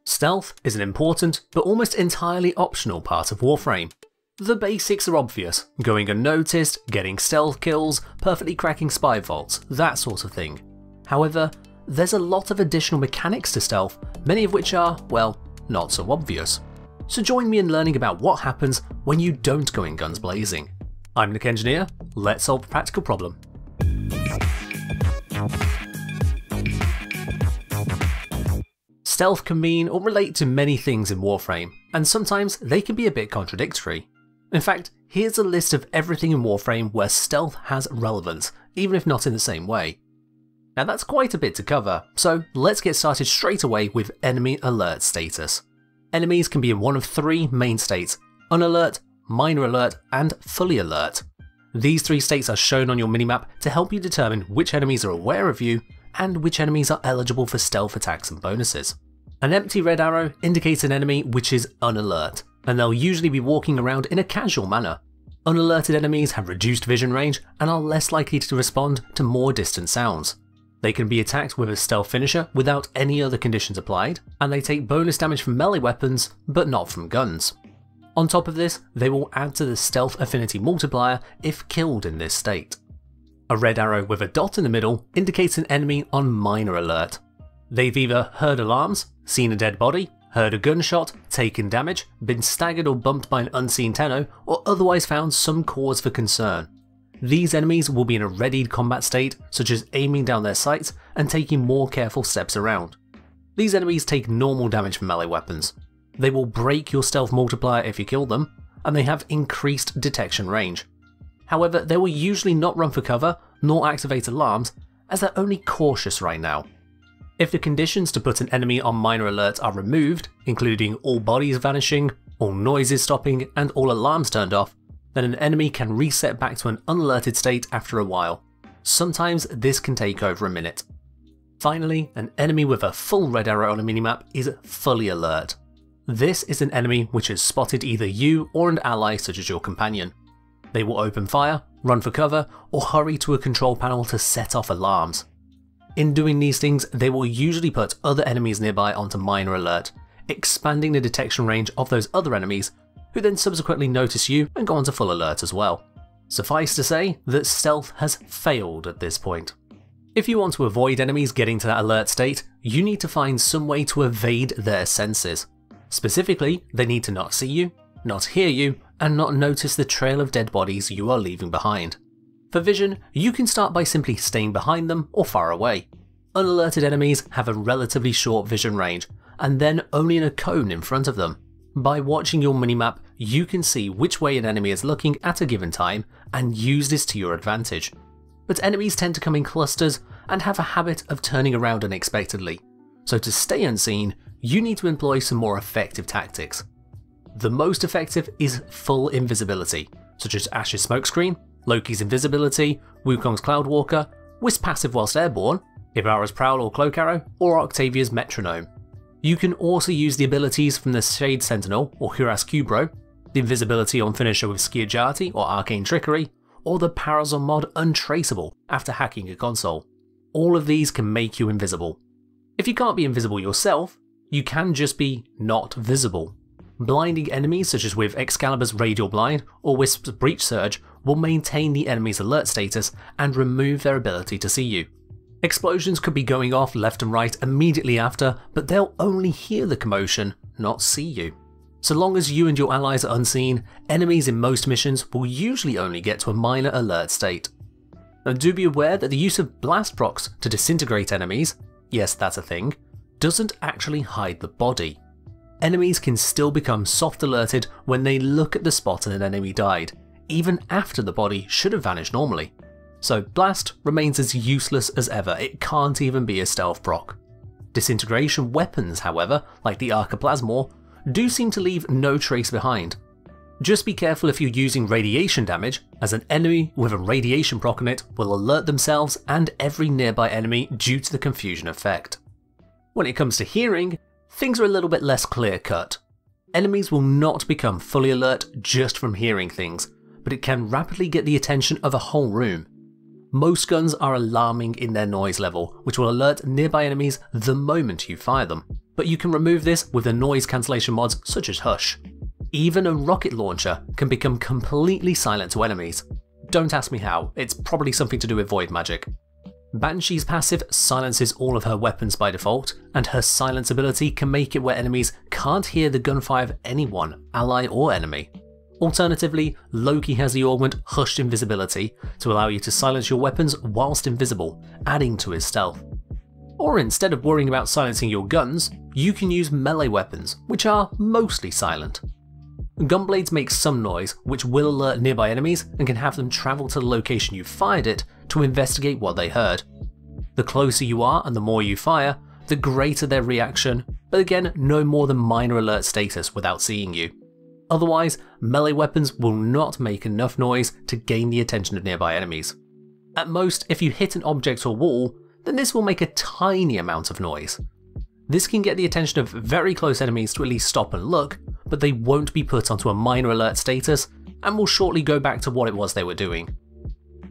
Stealth is an important, but almost entirely optional part of Warframe. The basics are obvious: going unnoticed, getting stealth kills, perfectly cracking spy vaults, that sort of thing. However, there's a lot of additional mechanics to stealth, many of which are, well, not so obvious. So join me in learning about what happens when you don't go in guns blazing. I'm Nick Engineer, let's solve a practical problem. Stealth can mean or relate to many things in Warframe, and sometimes they can be a bit contradictory. In fact, here's a list of everything in Warframe where stealth has relevance, even if not in the same way. Now that's quite a bit to cover, so let's get started straight away with enemy alert status. Enemies can be in one of three main states: unalert, minor alert, and fully alert. These three states are shown on your minimap to help you determine which enemies are aware of you and which enemies are eligible for stealth attacks and bonuses. An empty red arrow indicates an enemy which is unalert, and they'll usually be walking around in a casual manner. Unalerted enemies have reduced vision range and are less likely to respond to more distant sounds. They can be attacked with a stealth finisher without any other conditions applied, and they take bonus damage from melee weapons, but not from guns. On top of this, they will add to the stealth affinity multiplier if killed in this state. A red arrow with a dot in the middle indicates an enemy on minor alert. They've either heard alarms, seen a dead body, heard a gunshot, taken damage, been staggered or bumped by an unseen Tenno, or otherwise found some cause for concern. These enemies will be in a readied combat state, such as aiming down their sights and taking more careful steps around. These enemies take normal damage from melee weapons. They will break your stealth multiplier if you kill them, and they have increased detection range. However, they will usually not run for cover nor activate alarms, as they're only cautious right now. If the conditions to put an enemy on minor alert are removed, including all bodies vanishing, all noises stopping, and all alarms turned off, then an enemy can reset back to an unalerted state after a while. Sometimes this can take over a minute. Finally, an enemy with a full red arrow on a minimap is fully alert. This is an enemy which has spotted either you or an ally such as your companion. They will open fire, run for cover, or hurry to a control panel to set off alarms. In doing these things, they will usually put other enemies nearby onto minor alert, expanding the detection range of those other enemies, who then subsequently notice you and go onto full alert as well. Suffice to say that stealth has failed at this point. If you want to avoid enemies getting to that alert state, you need to find some way to evade their senses. Specifically, they need to not see you, not hear you, and not notice the trail of dead bodies you are leaving behind. For vision, you can start by simply staying behind them or far away. Unalerted enemies have a relatively short vision range, and then only in a cone in front of them. By watching your minimap, you can see which way an enemy is looking at a given time and use this to your advantage. But enemies tend to come in clusters and have a habit of turning around unexpectedly, so to stay unseen, you need to employ some more effective tactics. The most effective is full invisibility, such as Ash's smokescreen, Loki's invisibility, Wukong's Cloudwalker, Wisp passive whilst airborne, Ibarra's prowl or cloak arrow, or Octavia's metronome. You can also use the abilities from the Shade Sentinel or Huras Kubro, the invisibility on finisher with Skiajati or Arcane Trickery, or the Parazon mod Untraceable after hacking a console. All of these can make you invisible. If you can't be invisible yourself, you can just be not visible. Blinding enemies such as with Excalibur's Radial Blind or Wisp's Breach Surge will maintain the enemy's alert status and remove their ability to see you. Explosions could be going off left and right immediately after, but they'll only hear the commotion, not see you. So long as you and your allies are unseen, enemies in most missions will usually only get to a minor alert state. Now do be aware that the use of blast procs to disintegrate enemies, yes that's a thing, doesn't actually hide the body. Enemies can still become soft alerted when they look at the spot an enemy died, even after the body should have vanished normally. So blast remains as useless as ever, it can't even be a stealth proc. Disintegration weapons, however, like the Arcaplasmor, do seem to leave no trace behind. Just be careful if you're using radiation damage, as an enemy with a radiation proc on it will alert themselves and every nearby enemy due to the confusion effect. When it comes to hearing, things are a little bit less clear cut. Enemies will not become fully alert just from hearing things, but it can rapidly get the attention of a whole room. Most guns are alarming in their noise level, which will alert nearby enemies the moment you fire them, but you can remove this with the noise cancellation mods such as Hush. Even a rocket launcher can become completely silent to enemies. Don't ask me how, it's probably something to do with void magic. Banshee's passive silences all of her weapons by default, and her silence ability can make it where enemies can't hear the gunfire of anyone, ally or enemy. Alternatively, Loki has the augment Hushed Invisibility to allow you to silence your weapons whilst invisible, adding to his stealth. Or instead of worrying about silencing your guns, you can use melee weapons, which are mostly silent. Gunblades make some noise, which will alert nearby enemies and can have them travel to the location you fired it to investigate what they heard. The closer you are and the more you fire, the greater their reaction, but again no more than minor alert status without seeing you. Otherwise, melee weapons will not make enough noise to gain the attention of nearby enemies. At most, if you hit an object or wall, then this will make a tiny amount of noise. This can get the attention of very close enemies to at least stop and look, but they won't be put onto a minor alert status and will shortly go back to what it was they were doing.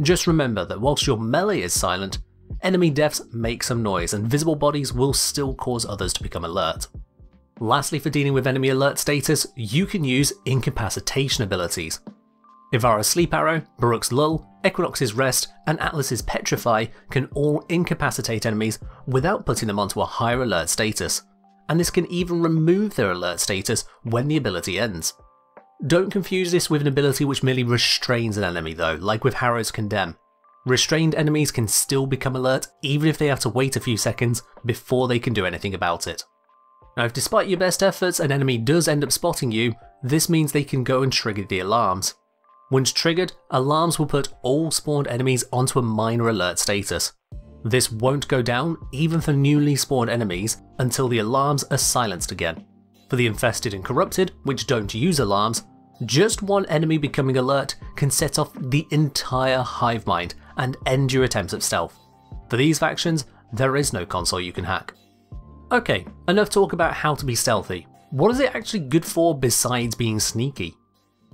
Just remember that whilst your melee is silent, enemy deaths make some noise and visible bodies will still cause others to become alert. Lastly, for dealing with enemy alert status, you can use Incapacitation abilities. Ivara's Sleep Arrow, Baruch's Lull, Equinox's Rest, and Atlas's Petrify can all incapacitate enemies without putting them onto a higher alert status, and this can even remove their alert status when the ability ends. Don't confuse this with an ability which merely restrains an enemy though, like with Harrow's Condemn. Restrained enemies can still become alert even if they have to wait a few seconds before they can do anything about it. Now if despite your best efforts an enemy does end up spotting you, this means they can go and trigger the alarms. Once triggered, alarms will put all spawned enemies onto a minor alert status. This won't go down even for newly spawned enemies until the alarms are silenced again. For the infested and corrupted, which don't use alarms, just one enemy becoming alert can set off the entire hive mind and end your attempts at stealth. For these factions, there is no console you can hack. Okay, enough talk about how to be stealthy. What is it actually good for besides being sneaky?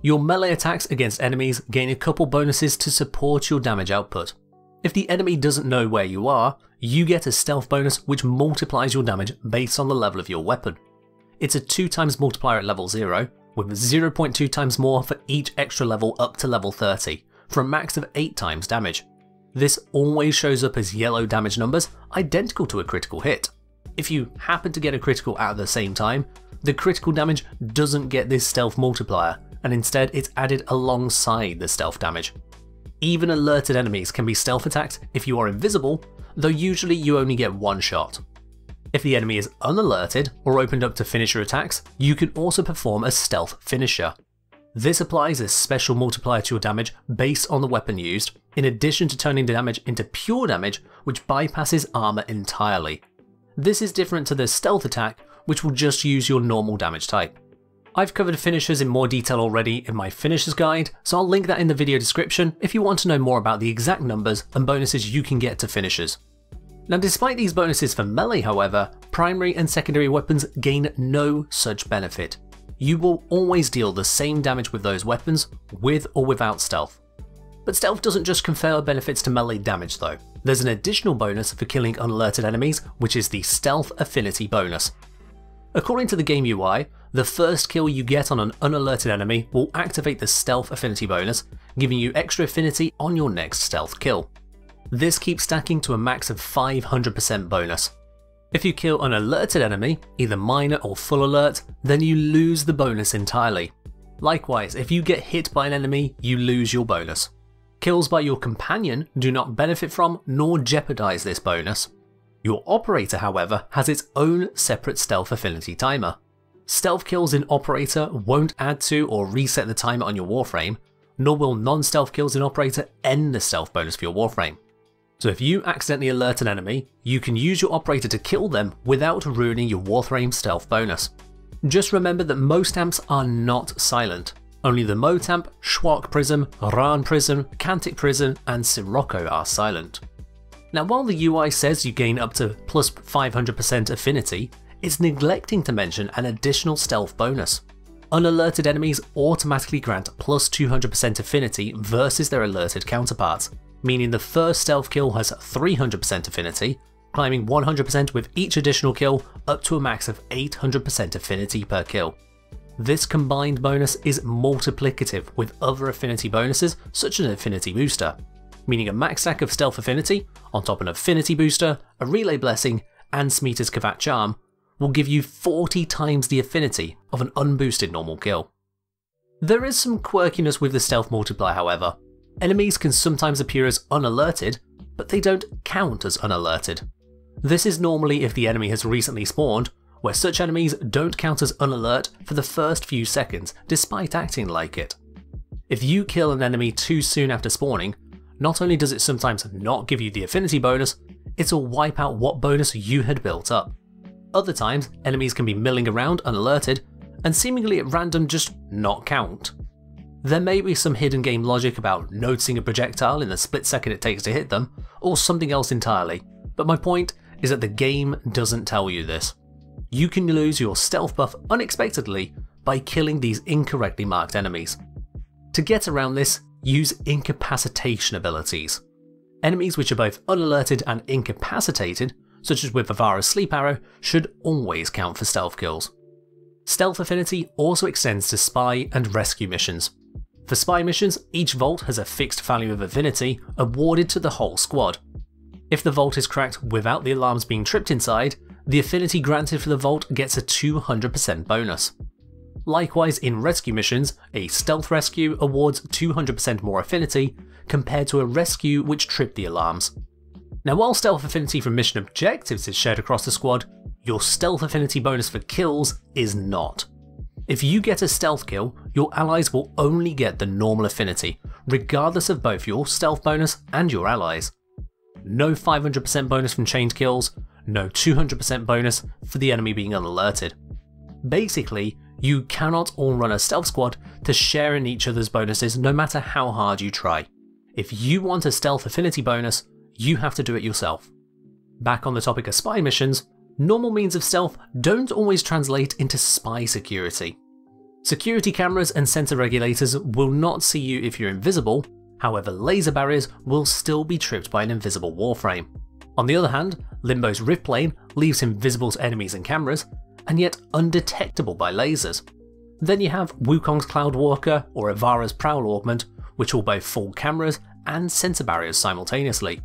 Your melee attacks against enemies gain a couple bonuses to support your damage output. If the enemy doesn't know where you are, you get a stealth bonus which multiplies your damage based on the level of your weapon. It's a 2x multiplier at level 0, with 0.2 times more for each extra level up to level 30, for a max of 8 times damage. This always shows up as yellow damage numbers, identical to a critical hit. If you happen to get a critical at the same time, the critical damage doesn't get this stealth multiplier, and instead it's added alongside the stealth damage. Even alerted enemies can be stealth attacked if you are invisible, though usually you only get one shot. If the enemy is unalerted or opened up to finisher attacks, you can also perform a stealth finisher. This applies a special multiplier to your damage based on the weapon used, in addition to turning the damage into pure damage, which bypasses armor entirely. This is different to the stealth attack, which will just use your normal damage type. I've covered finishers in more detail already in my finishers guide, so I'll link that in the video description if you want to know more about the exact numbers and bonuses you can get to finishers. Now despite these bonuses for melee however, primary and secondary weapons gain no such benefit. You will always deal the same damage with those weapons, with or without stealth. But stealth doesn't just confer benefits to melee damage though. There's an additional bonus for killing unalerted enemies, which is the stealth affinity bonus. According to the game UI, the first kill you get on an unalerted enemy will activate the stealth affinity bonus, giving you extra affinity on your next stealth kill. This keeps stacking to a max of 500% bonus. If you kill an alerted enemy, either minor or full alert, then you lose the bonus entirely. Likewise, if you get hit by an enemy, you lose your bonus. Kills by your companion do not benefit from nor jeopardize this bonus. Your operator, however, has its own separate stealth affinity timer. Stealth kills in operator won't add to or reset the timer on your Warframe, nor will non-stealth kills in operator end the stealth bonus for your Warframe. So if you accidentally alert an enemy, you can use your operator to kill them without ruining your Warframe stealth bonus. Just remember that most amps are not silent. Only the Motamp, Schwark Prism, Ran Prism, Cantic Prism and Sirocco are silent. Now while the UI says you gain up to plus 500% affinity, it's neglecting to mention an additional stealth bonus. Unalerted enemies automatically grant plus 200% affinity versus their alerted counterparts. meaning the first stealth kill has 300% affinity, climbing 100% with each additional kill up to a max of 800% affinity per kill. This combined bonus is multiplicative with other affinity bonuses such as an affinity booster, meaning a max stack of stealth affinity on top of an affinity booster, a relay blessing, and Smeeta's Kavat charm will give you 40 times the affinity of an unboosted normal kill. There is some quirkiness with the stealth multiplier however. Enemies can sometimes appear as unalerted, but they don't count as unalerted. This is normally if the enemy has recently spawned, where such enemies don't count as unalert for the first few seconds despite acting like it. If you kill an enemy too soon after spawning, not only does it sometimes not give you the affinity bonus, it'll wipe out what bonus you had built up. Other times, enemies can be milling around unalerted, and seemingly at random just not count. There may be some hidden game logic about noticing a projectile in the split second it takes to hit them, or something else entirely, but my point is that the game doesn't tell you this. You can lose your stealth buff unexpectedly by killing these incorrectly marked enemies. To get around this, use Incapacitation abilities. Enemies which are both unalerted and incapacitated, such as with Avara's Sleep Arrow, should always count for stealth kills. Stealth affinity also extends to spy and rescue missions. For spy missions, each vault has a fixed value of affinity awarded to the whole squad. If the vault is cracked without the alarms being tripped inside, the affinity granted for the vault gets a 200% bonus. Likewise, in rescue missions, a stealth rescue awards 200% more affinity compared to a rescue which tripped the alarms. Now while stealth affinity from mission objectives is shared across the squad, your stealth affinity bonus for kills is not. If you get a stealth kill, your allies will only get the normal affinity, regardless of both your stealth bonus and your allies. No 500% bonus from chained kills, no 200% bonus for the enemy being unalerted. Basically, you cannot all run a stealth squad to share in each other's bonuses no matter how hard you try. If you want a stealth affinity bonus, you have to do it yourself. Back on the topic of spy missions, normal means of stealth don't always translate into spy security. Security cameras and sensor regulators will not see you if you're invisible, however laser barriers will still be tripped by an invisible Warframe. On the other hand, Limbo's Rift Plane leaves him visible to enemies and cameras, and yet undetectable by lasers. Then you have Wukong's Cloud Walker or Avara's Prowl Augment, which will both fool cameras and sensor barriers simultaneously.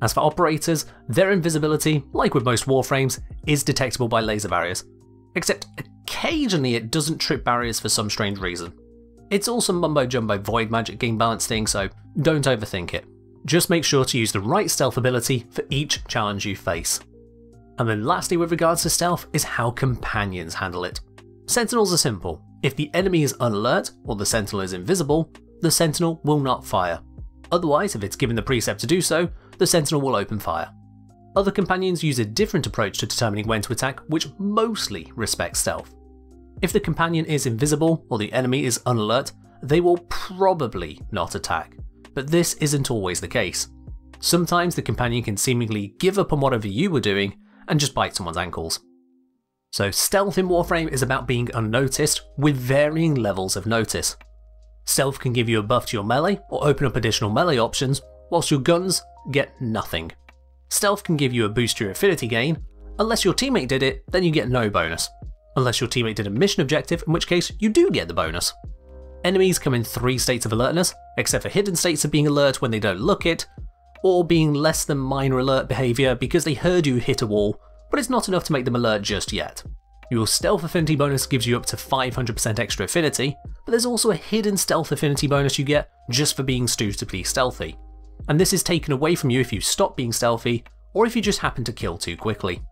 As for operators, their invisibility, like with most Warframes, is detectable by laser barriers, except occasionally it doesn't trip barriers for some strange reason. It's all some mumbo jumbo void magic game balance thing, so don't overthink it. Just make sure to use the right stealth ability for each challenge you face. And then lastly with regards to stealth is how companions handle it. Sentinels are simple. If the enemy is unalert or the sentinel is invisible, the sentinel will not fire. Otherwise, if it's given the precept to do so, the sentinel will open fire. Other companions use a different approach to determining when to attack, which mostly respects stealth. If the companion is invisible or the enemy is unalert, they will probably not attack, but this isn't always the case. Sometimes the companion can seemingly give up on whatever you were doing and just bite someone's ankles. So stealth in Warframe is about being unnoticed with varying levels of notice. Stealth can give you a buff to your melee or open up additional melee options, whilst your guns get nothing. Stealth can give you a boost to your affinity gain. Unless your teammate did it, then you get no bonus. Unless your teammate did a mission objective, in which case you do get the bonus. Enemies come in 3 states of alertness, except for hidden states of being alert when they don't look it, or being less than minor alert behaviour because they heard you hit a wall, but it's not enough to make them alert just yet. Your stealth affinity bonus gives you up to 500% extra affinity, but there's also a hidden stealth affinity bonus you get just for being stupidly stealthy. And this is taken away from you if you stop being stealthy, or if you just happen to kill too quickly.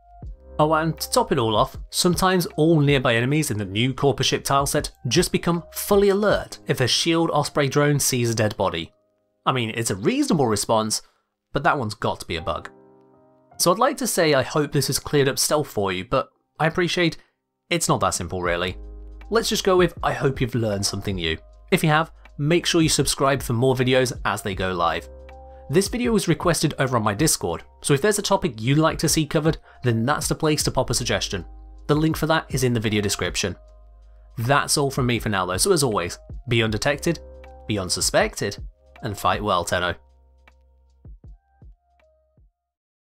Oh, and to top it all off, sometimes all nearby enemies in the new Corpus Ship tileset just become fully alert if a shield Osprey drone sees a dead body. I mean, it's a reasonable response, but that one's got to be a bug. So I'd like to say I hope this has cleared up stealth for you, but I appreciate it's not that simple really. Let's just go with I hope you've learned something new. If you have, make sure you subscribe for more videos as they go live. This video was requested over on my Discord, so if there's a topic you'd like to see covered, then that's the place to pop a suggestion. The link for that is in the video description. That's all from me for now though, so as always, be undetected, be unsuspected, and fight well, Tenno.